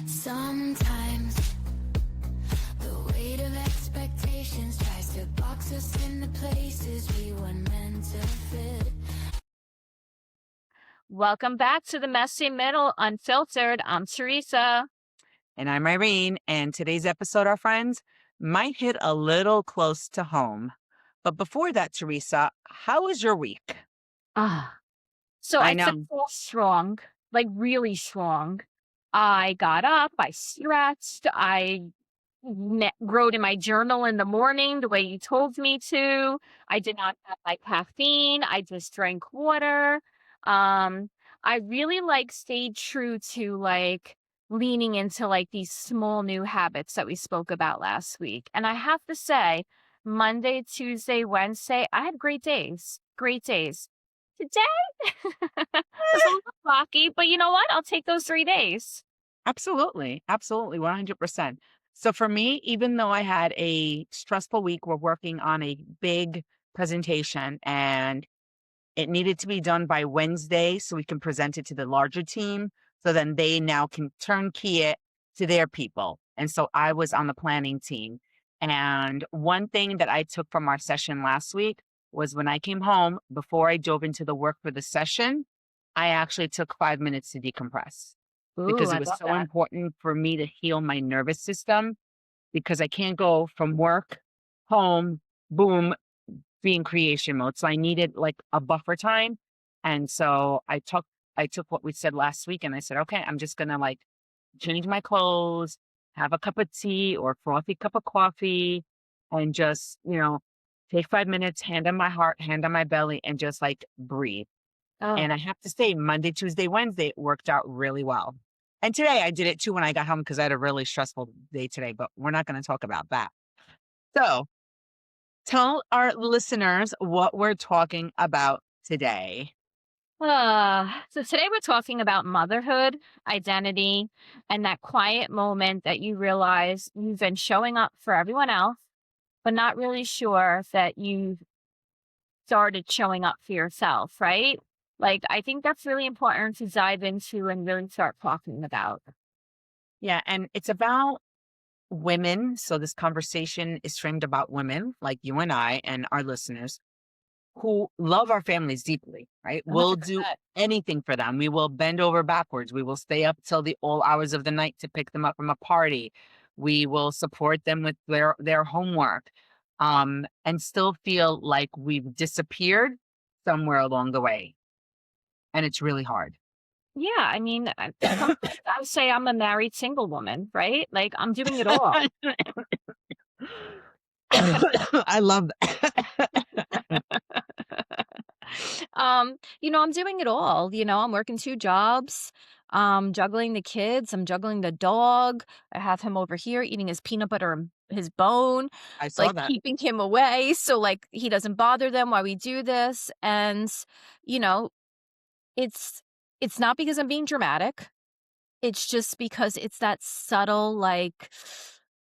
Sometimes the weight of expectations tries to box us in the places we weren't meant to fit. Welcome back to the Messy Middle Unfiltered. I'm Theresa. And I'm Irene. And today's episode, our friends, might hit a little close to home. But before that, Theresa, how was your week? So I I took know. off strong, like really strong. I got up, I stretched, I wrote in my journal in the morning the way you told me to. I did not have my caffeine. I just drank water. Um, I really stayed true to leaning into these small new habits that we spoke about last week. And I have to say, Monday, Tuesday, Wednesday, I had great days. Great days. Today was a little rocky, but you know what? I'll take those 3 days. Absolutely. Absolutely. 100%. So for me, even though I had a stressful week, we're working on a big presentation and it needed to be done by Wednesday so we can present it to the larger team. So then they now can turnkey it to their people. And so I was on the planning team. And one thing that I took from our session last week was when I came home, before I dove into the work for the session, I actually took 5 minutes to decompress Ooh, because I it was love so that. important for me to heal my nervous system because I can't go from work, home, boom, be in creation mode. So I needed like a buffer time. And so I took what we said last week and I said, okay, I'm just gonna change my clothes, have a cup of tea or frothy cup of coffee, and just, take 5 minutes, hand on my heart, hand on my belly, and just breathe. Oh, And I have to say, Monday, Tuesday, Wednesday, it worked out really well. And today I did it too when I got home because I had a really stressful day today, but we're not going to talk about that. So tell our listeners what we're talking about today. so today we're talking about motherhood, identity, and that quiet moment that you realize you've been showing up for everyone else, but not really sure that you've started showing up for yourself, right? I think that's really important to dive into and really start talking about. Yeah. And it's about women. So this conversation is framed about women like you and I and our listeners who love our families deeply, right? We'll do 100%. anything for them. We will bend over backwards. We will stay up till the all hours of the night to pick them up from a party. We will support them with their homework, and still feel like we've disappeared somewhere along the way. And it's really hard. Yeah, I mean, sometimes I would say I'm a married single woman, right? I'm doing it all. I love that. I'm doing it all. I'm working 2 jobs, juggling the kids, I'm juggling the dog. I have him over here eating his peanut butter and his bone, I saw that. keeping him away so he doesn't bother them while we do this. And, you know, it's it's not because I'm being dramatic. It's just because it's that subtle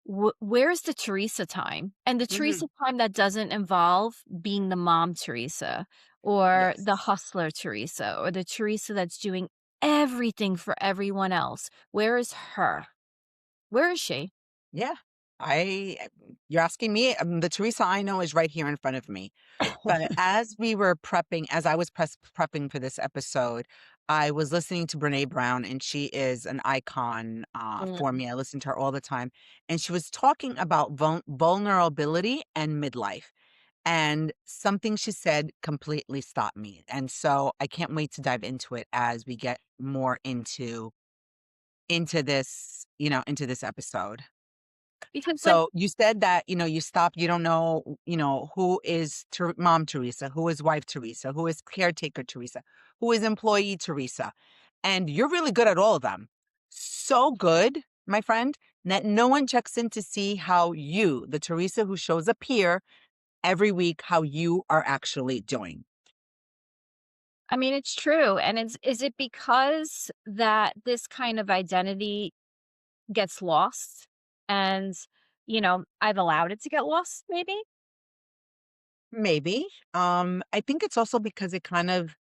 where's the Teresa time? And the Mhm. Teresa time that doesn't involve being the mom Teresa or the Yes. hustler Teresa or the Teresa that's doing everything for everyone else. Where is her? Where is she? Yeah. You're asking me, the Teresa I know is right here in front of me. But as I was prepping for this episode, I was listening to Brené Brown, and she is an icon for Mm. me. I listen to her all the time. And she was talking about vulnerability and midlife. And something she said completely stopped me. And so I can't wait to dive into it as we get more into this episode. Because So you said that, you stopped, you don't know, who is mom Teresa, who is wife Teresa, who is caretaker Teresa, who is employee Teresa. And you're really good at all of them. So good, my friend, that no one checks in to see how you, the Teresa who shows up here every week, how you are actually doing. I mean, it's true. And is it because that this kind of identity gets lost and, I've allowed it to get lost maybe? Maybe. I think it's also because it kind of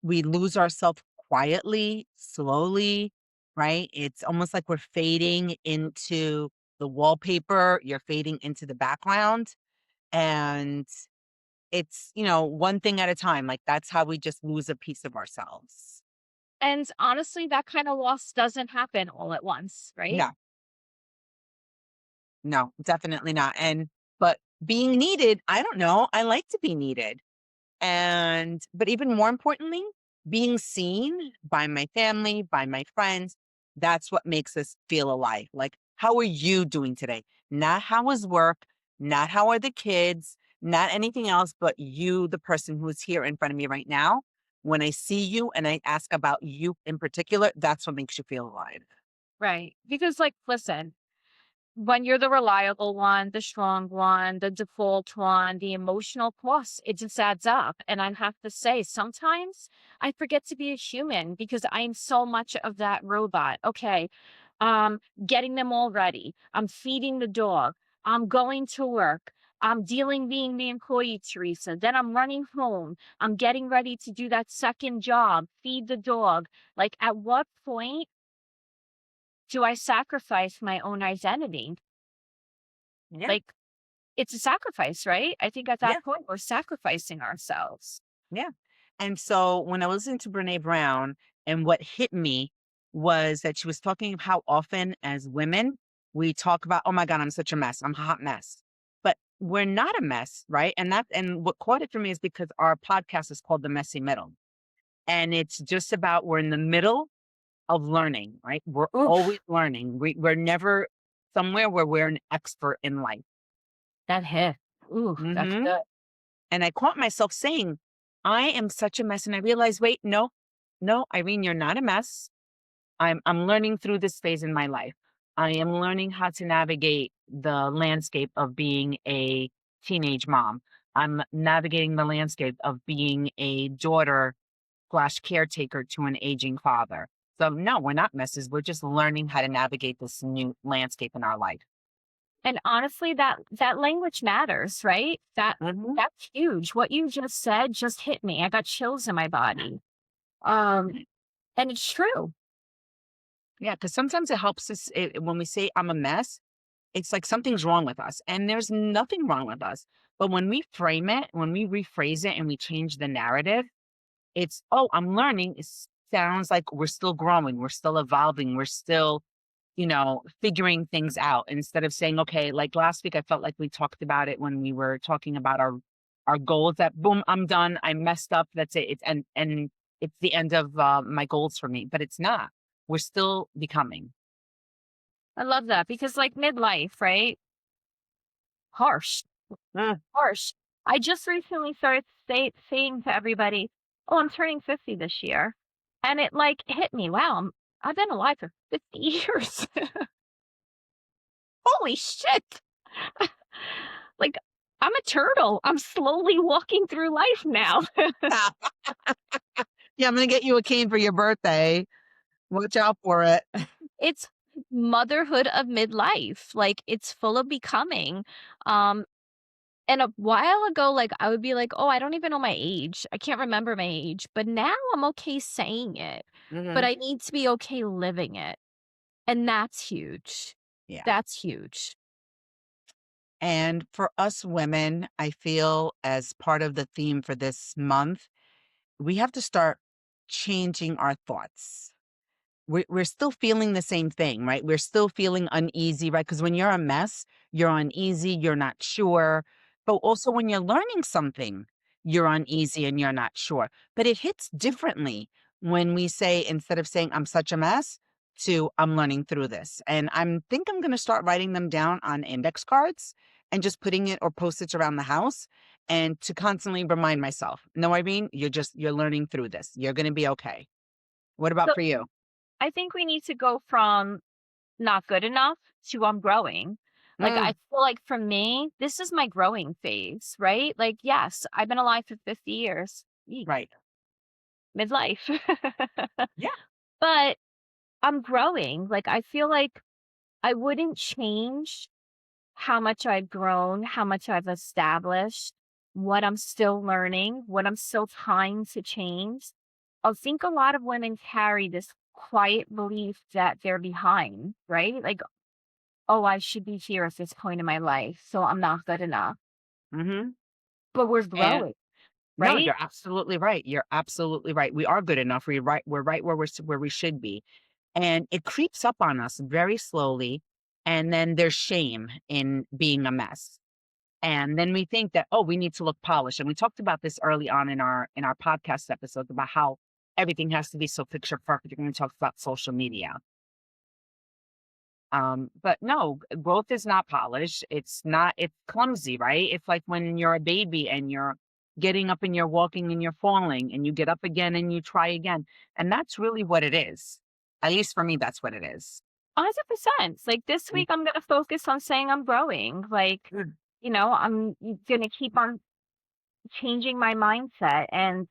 we lose ourselves quietly, slowly, right? It's almost like we're fading into the wallpaper, you're fading into the background, and it's, one thing at a time. Like that's how we just lose a piece of ourselves. And honestly, that kind of loss doesn't happen all at once, right? No, no, definitely not. But being needed, I don't know. I like to be needed. But even more importantly, being seen by my family, by my friends, that's what makes us feel alive. Like, how are you doing today? Not how is work, not how are the kids, not anything else, but you, the person who's here in front of me right now. When I see you and I ask about you in particular, that's what makes you feel alive. Right. Because, like, listen, when you're the reliable one, the strong one, the default one, the emotional plus, it just adds up. And I have to say, sometimes I forget to be a human because I'm so much of that robot. Okay. Getting them all ready. I'm feeding the dog. I'm going to work. I'm dealing being the employee, Teresa. Then I'm running home. I'm getting ready to do that second job, feed the dog. Like, at what point do I sacrifice my own identity? Yeah. Like, it's a sacrifice, right? I think at Yeah. that point, we're sacrificing ourselves. Yeah. And so when I was listening to Brené Brown, and what hit me was that she was talking of how often as women we talk about, oh my God, I'm such a mess. I'm a hot mess. But we're not a mess, right? And what caught it for me is because our podcast is called The Messy Middle. And it's just about we're in the middle of learning, right? We're always Oof, learning. We're never somewhere where we're an expert in life. that hit. Ooh, that's Hmm. good. And I caught myself saying, I am such a mess. And I realized, wait, no, no, Irene, you're not a mess. I'm learning through this phase in my life. I am learning how to navigate the landscape of being a teenage mom. I'm navigating the landscape of being a daughter slash caretaker to an aging father. So no, we're not messes. We're just learning how to navigate this new landscape in our life. And honestly, that language matters, right? Hmm. That's huge. What you just said just hit me. I got chills in my body. Um, and it's true. Yeah, because sometimes it helps us when we say I'm a mess. It's like something's wrong with us, and there's nothing wrong with us. But when we frame it, when we rephrase it and we change the narrative, it's, "Oh, I'm learning." It sounds like we're still growing, we're still evolving, we're still, figuring things out instead of saying, "Okay," like last week, I felt like we talked about it when we were talking about our goals that, "Boom, I'm done. I messed up. That's it." And it's the end of, my goals for me, but it's not. We're still becoming. I love that because, like, midlife, right? Harsh, Mm, harsh. I just recently started saying to everybody, "Oh, I'm turning 50 this year." And it, like, hit me. Wow, I've been alive for 50 years. Holy shit. Like, I'm a turtle. I'm slowly walking through life now. Yeah, I'm gonna get you a cane for your birthday. Watch out for it. It's motherhood of midlife. Like, it's full of becoming. Um, and a while ago, like, I would be like, "Oh, I don't even know my age. I can't remember my age." But now I'm okay saying it, but Mhm. I need to be okay living it. And that's huge. Yeah. That's huge. And for us women, I feel as part of the theme for this month, we have to start changing our thoughts. We're still feeling the same thing, right? We're still feeling uneasy, right? Because when you're a mess, you're uneasy, you're not sure. But also when you're learning something, you're uneasy and you're not sure. But it hits differently when we say, instead of saying, I'm such a mess, to I'm learning through this. And I'm going to start writing them down on index cards and just putting it or post-its around the house and to constantly remind myself, no, Irene, you're learning through this. You're going to be okay. What about So for you? I think we need to go from not good enough to I'm growing. Like, I Mm, feel like for me, this is my growing phase, right? Like, yes, I've been alive for 50 years. Eek, right. midlife. Yeah. But I'm growing. Like, I feel like I wouldn't change how much I've grown, how much I've established. what I'm still learning, what I'm still trying to change. I think a lot of women carry this quiet belief that they're behind, right? Like, oh, I should be here at this point in my life, so I'm not good enough. Mhm. But we're And growing, no, right? you're absolutely right. You're absolutely right. We are good enough. We're right where where we should be. And it creeps up on us very slowly. And then there's shame in being a mess. And then we think that, oh, we need to look polished. And we talked about this early on in our podcast episodes about how everything has to be so picture perfect. When we talked about social media. But no, growth is not polished. It's clumsy, right? It's like when you're a baby and you're getting up and you're walking and you're falling and you get up again and you try again. And that's really what it is. At least for me, that's what it is. 100%. Like this Mm, week, I'm going to focus on saying I'm growing. Like, mm. I'm going to keep on changing my mindset and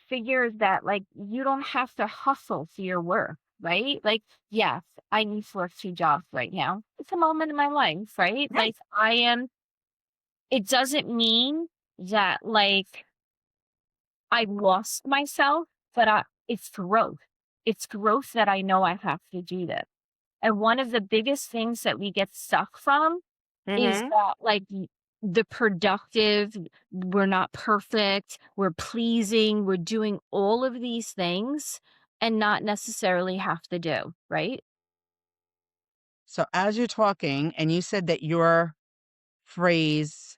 figure that like you don't have to hustle for your work, right? Like, yes, I need to work 2 jobs right now. It's a moment in my life, right? Yeah. Like it doesn't mean that like I lost myself, but it's growth. It's growth that I know I have to do this. And one of the biggest things that we get stuck from is Hmm. that, like, the productive, we're not perfect, we're pleasing, we're doing all of these things and not necessarily have to do, right? So as you're talking, and you said that your phrase,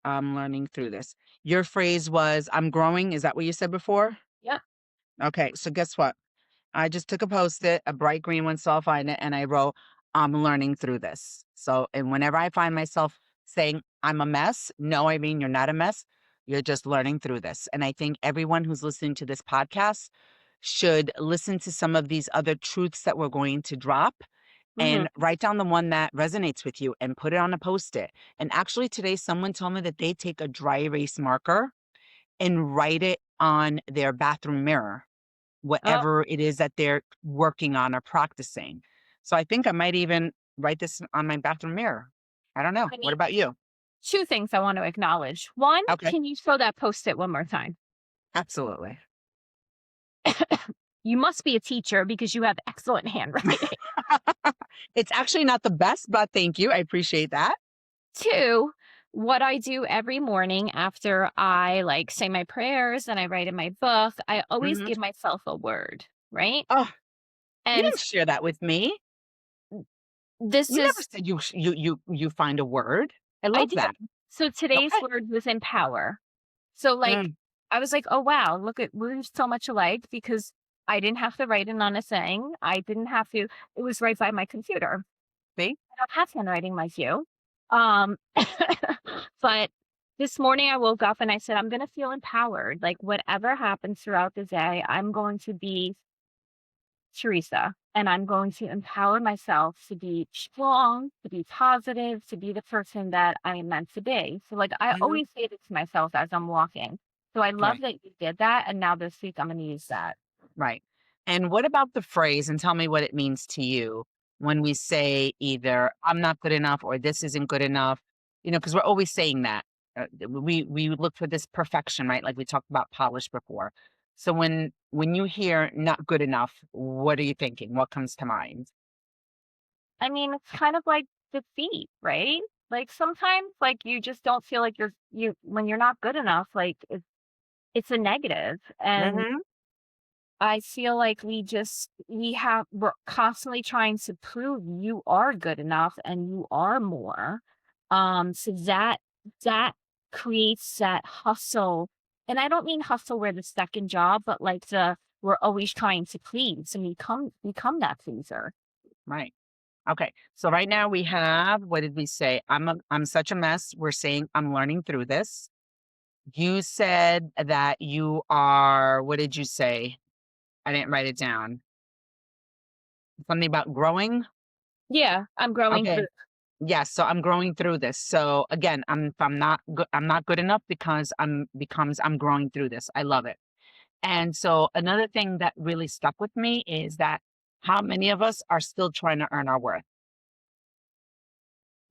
I'm learning through this. Your phrase was, I'm growing. Is that what you said before? Yeah. Okay. So guess what? I just took a Post-it, a bright green one, so I'll find it, and I wrote, I'm learning through this. So, and whenever I find myself saying I'm a mess, no, I mean, you're not a mess. You're just learning through this. And I think everyone who's listening to this podcast should listen to some of these other truths that we're going to drop Mhm. and write down the one that resonates with you and put it on a Post-it. And actually, today, someone told me that they take a dry erase marker and write it on their bathroom mirror, Oh, whatever it is that they're working on or practicing. So I think I might even write this on my bathroom mirror. I don't know. I What mean, about you? 2 things I want to acknowledge. One, Okay. can you show that Post-it one more time? Absolutely. You must be a teacher because you have excellent handwriting. It's actually not the best, but thank you. I appreciate that. 2, what I do every morning after I, like, say my prayers and I write in my book, I always Hmm. give myself a word, right? Oh, you And didn't share that with me. this You never is said you find a word. I I love did. that. So today's Okay. word was empower. So, like, Mm, I was like, "Oh, wow, look at we're so much alike," because I didn't have to write it on a thing. I didn't have to it was right by my computer. see? I don't have handwriting like you. Um, but this morning I woke up and I said, "I'm gonna feel empowered. Like, whatever happens throughout the day, I'm going to be Teresa, and I'm going to empower myself to be strong, to be positive, to be the person that I am meant to be." So, like, I Hmm. always say it to myself as I'm walking. So I love Right. that you did that, and now this week I'm gonna use that. Right. And what about the phrase, and tell me what it means to you when we say either I'm not good enough or this isn't good enough, because we're always saying that. We look for this perfection, right? Like we talked about polish before. So when you hear not good enough, what are you thinking? What comes to mind? I mean, it's kind of like defeat, right? Like, sometimes, like, you just don't feel like you when you're not good enough, like, it's a negative, and Hmm. I feel like we're constantly trying to prove you are good enough and you are more. So that creates that hustle. And I don't mean hustle where the second job, but like we're always trying to please and become that pleaser. Right. Okay. So right now we have, what did we say? I'm such a mess. We're saying I'm learning through this. You said that you are, what did you say? I didn't write it down. Something about growing? Yeah, I'm growing through. Okay. Yes, so I'm growing through this. So again, if I'm not good enough because I'm growing through this. I love it. And so another thing that really stuck with me is that how many of us are still trying to earn our worth?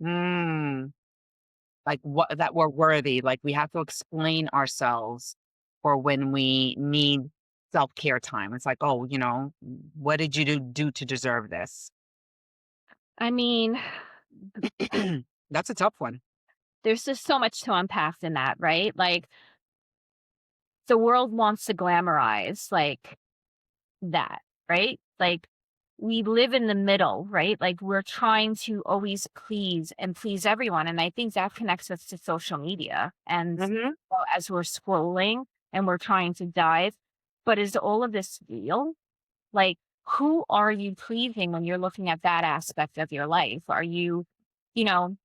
Mm. like what that we're worthy. Like we have to explain ourselves for when we need self-care time. It's like, oh, what did you do to deserve this? I mean, That's a tough one. there's just so much to unpack in that, right? Like the world wants to glamorize like that, right? Like we live in the middle, right? Like we're trying to always please and please everyone. And I think that connects us to social media. And Hmm. well, as we're scrolling and we're trying to dive, but is all of this real? Like, who are you pleasing when you're looking at that aspect of your life? Are you, you know,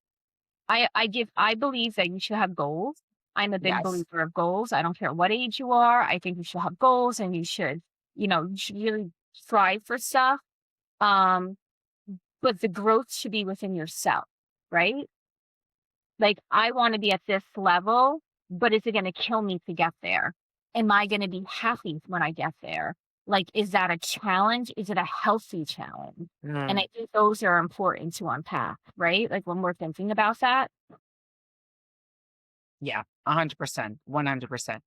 I believe that you should have goals. I'm a big Yes. believer of goals. I don't care what age you are. I think you should have goals and you should really strive for stuff. Um, but the growth should be within yourself, right? Like I want to be at this level, but is it going to kill me to get there? Am I going to be happy when I get there? Like, is that a challenge? Is it a healthy challenge? And Mm, I think those are important to unpack, right? Like when we're thinking about that. yeah, 100%, 100%.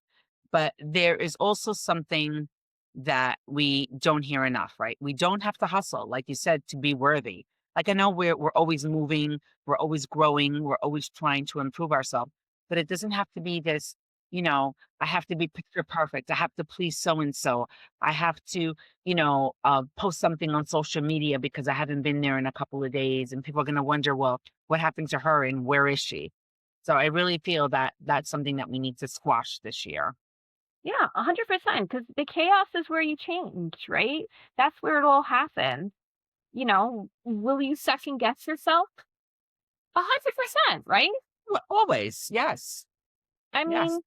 But there is also something that we don't hear enough, right? We don't have to hustle, like you said, to be worthy. Like I know we're always moving, we're always growing, we're always trying to improve ourselves, but it doesn't have to be this, I have to be picture perfect. I have to please so and so. I have to, post something on social media because I haven't been there in a couple of days, and people are going to wonder, well, what happened to her and where is she? So I really feel that that's something that we need to squash this year. Yeah, 100%. Because the chaos is where you change, right? That's where it all happens. Will you second guess yourself? 100%, right? Always, yes, I yes. mean,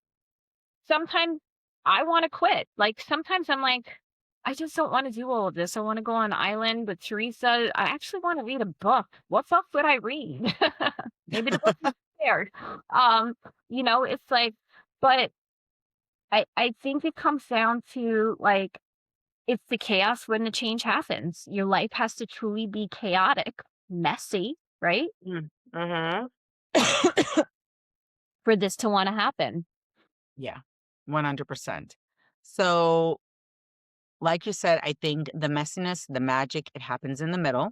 sometimes I wanna quit. Like, sometimes I'm like, "I just don't wanna do all of this. I wanna go on an island with Teresa. I actually wanna read a book. What book would I read?" Maybe the book is scared. Um, it's like but I think it comes down to, like, it's the chaos when the change happens. Your life has to truly be chaotic, messy, right, Mm, mhm. for this to wanna happen. Yeah, 100%. So, like you said, I think the messiness, the magic, it happens in the middle.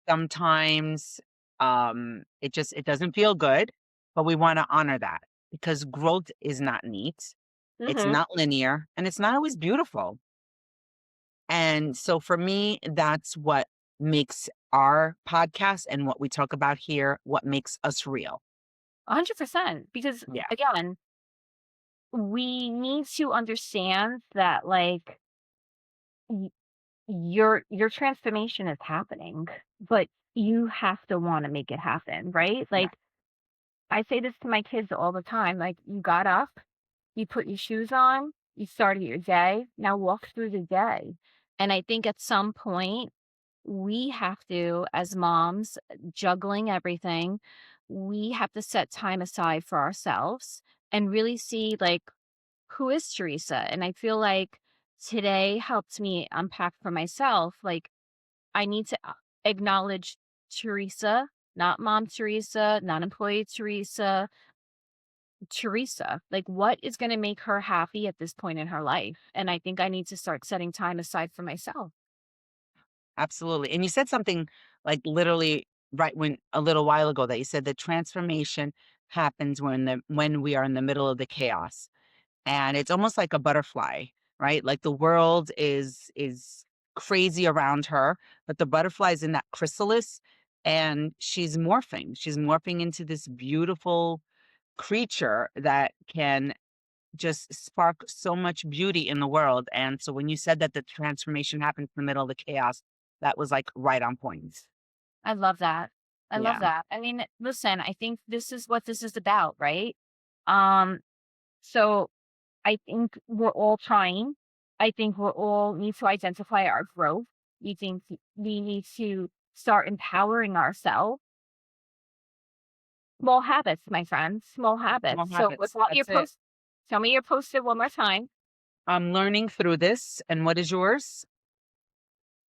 Sometimes, it doesn't feel good, but we wanna honor that because growth is not neat, it's Mhm. not linear, and it's not always beautiful. And so for me, that's what makes our podcast and what we talk about here, what makes us real. 100%, because, Yeah. again, we need to understand that, like, y your transformation is happening, but you have to wanna make it happen, right? Yeah. Like, I say this to my kids all the time, like, "You got up, you put your shoes on, you started your day, now walk through the day." And I think at some point, we have to, as moms, juggling everything, we have to set time aside for ourselves and really see, like, who is Teresa? And I feel like today helped me unpack for myself. Like, I need to acknowledge Teresa, not Mom Teresa, not employee Teresa, Teresa. Like, what is going to make her happy at this point in her life? And I think I need to start setting time aside for myself. Absolutely. And you said something like literally right when a little while ago that you said the transformation happens when we are in the middle of the chaos. And it's almost like a butterfly, right? Like the world is crazy around her, but the butterfly is in that chrysalis and she's morphing. She's morphing into this beautiful creature that can just spark so much beauty in the world. And so when you said that the transformation happens in the middle of the chaos, that was like right on point. I love that. I love Yeah, that. I mean, listen, I think this is what this is about, right? Um, so I think we're all trying. I think we all need to identify our growth. We need to start empowering ourselves. Small habits, my friends, small small habits. So habits. without your That's it. post, tell me your posted one more time. I'm learning through this. And what is yours?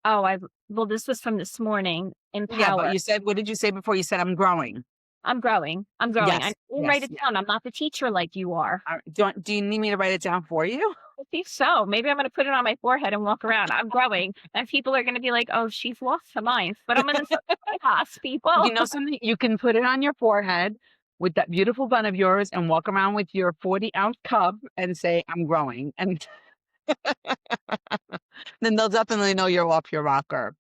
Oh, well, this was from this morning. Yeah, but Empower. you said, what did you say before? You said I'm growing. I'm growing. I'm growing. I Yes, didn't write yes, it yeah. down. I'm not the teacher like you are. Do you need me to write it down for you? I think so. Maybe I'm gonna put it on my forehead and walk around. I'm growing. And people are gonna be like, oh, she's lost her mind. But I'm gonna say, yes, people. You know something? You can put it on your forehead with that beautiful bun of yours and walk around with your 40-ounce cup and say, I'm growing. And then they'll definitely know you're off your rocker.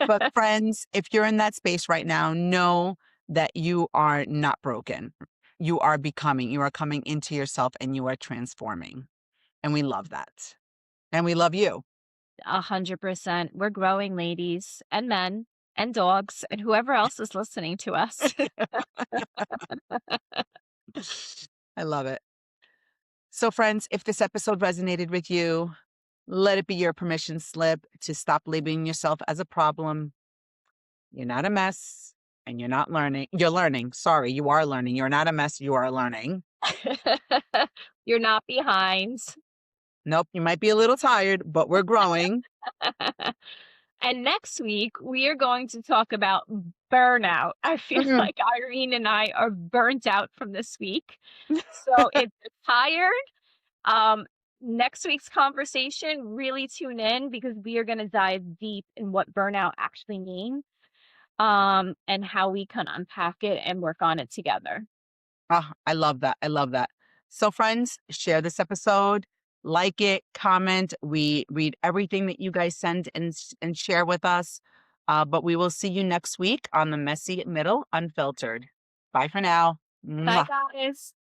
But friends, if you're in that space right now, know that you are not broken. You are becoming, you are coming into yourself and you are transforming. And we love that. And we love you. 100%. We're growing, ladies and men and dogs and whoever else is listening to us. I love it. So, friends, if this episode resonated with you, let it be your permission slip to stop labeling yourself as a problem. You're not a mess and you're not learning. You're learning. Sorry, you are learning. You're not a mess. You are learning. You're not behind. Nope, you might be a little tired, but we're growing. And next week, we are going to talk about burnout. I feel Mhm. like Irene and I are burnt out from this week. So if you're tired, um, next week's conversation, really tune in because we are going to dive deep in what burnout actually means, and how we can unpack it and work on it together. Ah, I love that. I love that. So, friends, share this episode, like it, comment. We read everything that you guys send and share with us. But we will see you next week on the Messy Middle Unfiltered. Bye for now. Bye, Mwah. guys.